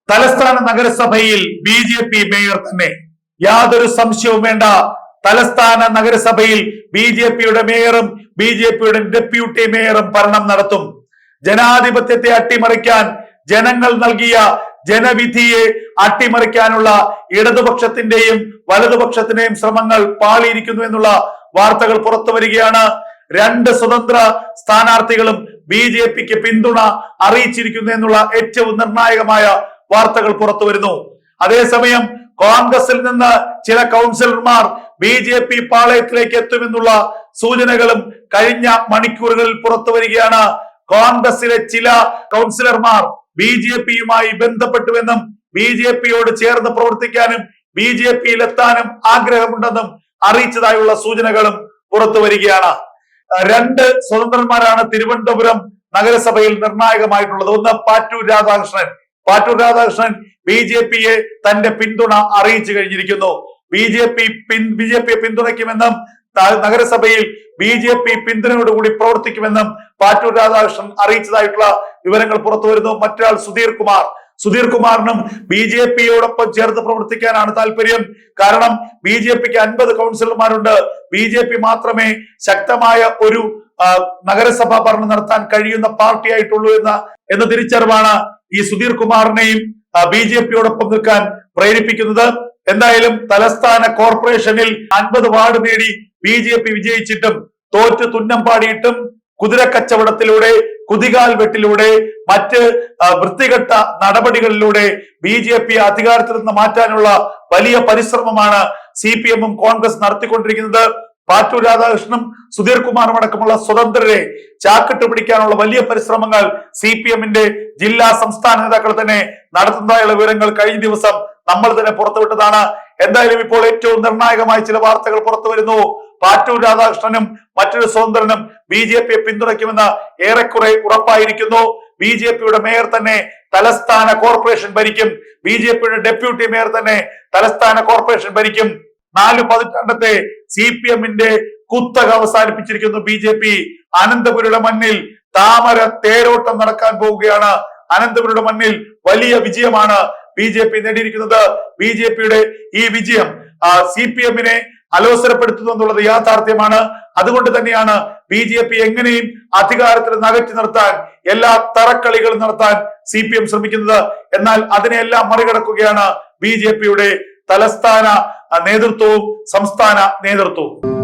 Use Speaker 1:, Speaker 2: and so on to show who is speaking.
Speaker 1: തലസ്ഥാന നഗരസഭയിൽ BJP mayor തന്നെ, യാതൊരു സംശയവും വേണ്ട. തലസ്ഥാന നഗരസഭയിൽ BJPയുടെ മേയറും BJPയുടെ ഡെപ്യൂട്ടി മേയറും ഭരണം നടത്തും. ജനാധിപത്യത്തെ അട്ടിമറിക്കാൻ, ജനങ്ങൾ നൽകിയ ജനവിധിയെ അട്ടിമറിക്കാനുള്ള ഇടതുപക്ഷത്തിന്റെയും വലതുപക്ഷത്തിന്റെയും ശ്രമങ്ങൾ പാളിയിരിക്കുന്നു എന്നുള്ള വാർത്തകൾ പുറത്തു വരികയാണ്. രണ്ട് സ്വതന്ത്ര സ്ഥാനാർത്ഥികളും BJPക്ക് പിന്തുണ അറിയിച്ചിരിക്കുന്നു എന്നുള്ള ഏറ്റവും നിർണായകമായ വാർത്തകൾ പുറത്തു വരുന്നു. അതേസമയം കോൺഗ്രസിൽ നിന്ന് ചില കൗൺസിലർമാർ BJP പാളയത്തിലേക്ക് എത്തുമെന്നുള്ള സൂചനകളും കഴിഞ്ഞ മണിക്കൂറുകളിൽ പുറത്തു വരികയാണ്. കോൺഗ്രസിലെ ചില കൗൺസിലർമാർ BJPയുമായി ബന്ധപ്പെട്ടുവെന്നും BJPയോട് ചേർന്ന് പ്രവർത്തിക്കാനും BJPയിൽ എത്താനും ആഗ്രഹമുണ്ടെന്നും അറിയിച്ചതായുള്ള സൂചനകളും പുറത്തു വരികയാണ്. രണ്ട് സ്വതന്ത്രന്മാരാണ് തിരുവനന്തപുരം നഗരസഭയിൽ നിർണായകമായിട്ടുള്ളത്. ഒന്ന് പാറ്റൂർ രാധാകൃഷ്ണൻ. പാറ്റൂർ രാധാകൃഷ്ണൻ BJPയെ തന്റെ പിന്തുണ അറിയിച്ചു കഴിഞ്ഞിരിക്കുന്നു. BJPയെ പിന്തുണയ്ക്കുമെന്നും നഗരസഭയിൽ BJP പിന്തുണയോടുകൂടി പ്രവർത്തിക്കുമെന്നും പാറ്റൂർ രാധാകൃഷ്ണൻ അറിയിച്ചതായിട്ടുള്ള വിവരങ്ങൾ പുറത്തു വരുന്നു. മറ്റൊരാൾ സുധീർ കുമാറിനും BJPയോടൊപ്പം ചേർന്ന് പ്രവർത്തിക്കാനാണ് താല്പര്യം. കാരണം BJPക്ക് 50 കൗൺസിലർമാരുണ്ട്. BJP മാത്രമേ ശക്തമായ ഒരു നഗരസഭാ ഭരണം നടത്താൻ കഴിയുന്ന പാർട്ടി ആയിട്ടുള്ളൂ എന്ന തിരിച്ചറിവാണ് ഈ സുധീർ കുമാറിനെയും BJPയോടൊപ്പം നിൽക്കാൻ പ്രേരിപ്പിക്കുന്നത്. എന്തായാലും തലസ്ഥാന കോർപ്പറേഷനിൽ 50 വാർഡ് നേടി BJP വിജയിച്ചിട്ടും തോറ്റ് തുന്നം പാടിയിട്ടും കുതിരക്കച്ചവടത്തിലൂടെ, കുതികാൽ വെട്ടിലൂടെ, മറ്റ് വൃത്തികെട്ട നടപടികളിലൂടെ BJP അധികാരത്തിൽ നിന്ന് മാറ്റാനുള്ള വലിയ പരിശ്രമമാണ് CPM-ഉം കോൺഗ്രസ് നടത്തിക്കൊണ്ടിരിക്കുന്നത്. പാറ്റൂർ രാധാകൃഷ്ണനും സുധീർ കുമാറും അടക്കമുള്ള സ്വതന്ത്രരെ ചാക്കിട്ട് പിടിക്കാനുള്ള വലിയ പരിശ്രമങ്ങൾ CPM-ന്റെ ജില്ലാ സംസ്ഥാന നേതാക്കൾ തന്നെ നടത്തുന്നതായുള്ള വിവരങ്ങൾ കഴിഞ്ഞ ദിവസം നമ്മൾ തന്നെ പുറത്തുവിട്ടതാണ്. എന്തായാലും ഇപ്പോൾ ഏറ്റവും നിർണായകമായ ചില വാർത്തകൾ പുറത്തു വരുന്നു. പാറ്റൂർ രാധാകൃഷ്ണനും മറ്റൊരു സ്വതന്ത്രനും BJPയെ പിന്തുണയ്ക്കുമെന്ന് ഏറെക്കുറെ ഉറപ്പായിരിക്കുന്നു. BJPയുടെ മേയർ തന്നെ തലസ്ഥാന കോർപ്പറേഷൻ ഭരിക്കും. BJPയുടെ ഡെപ്യൂട്ടി മേയർ തന്നെ തലസ്ഥാന കോർപ്പറേഷൻ ഭരിക്കും. 4 പതിറ്റാണ്ടത്തെ CPM-ന്റെ കുത്തക അവസാനിപ്പിച്ചിരിക്കുന്നു BJP. അനന്തപുരിയുടെ മണ്ണിൽ താമര തേരോട്ടം നടക്കാൻ പോവുകയാണ്. അനന്തപുരിയുടെ മണ്ണിൽ വലിയ വിജയമാണ് BJP നേടിയിരിക്കുന്നത്. BJPയുടെ ഈ വിജയം CPM-നെ അലോസരപ്പെടുത്തുന്നു എന്നുള്ളത് യാഥാർത്ഥ്യമാണ്. അതുകൊണ്ട് തന്നെയാണ് BJP എങ്ങനെയും അധികാരത്തിൽ അകറ്റി നിർത്താൻ, എല്ലാ തറക്കളികളും നടത്താൻ CPM ശ്രമിക്കുന്നത്. എന്നാൽ അതിനെല്ലാം മറികടക്കുകയാണ് BJPയുടെ തലസ്ഥാന നേതൃത്വവും സംസ്ഥാന നേതൃത്വവും.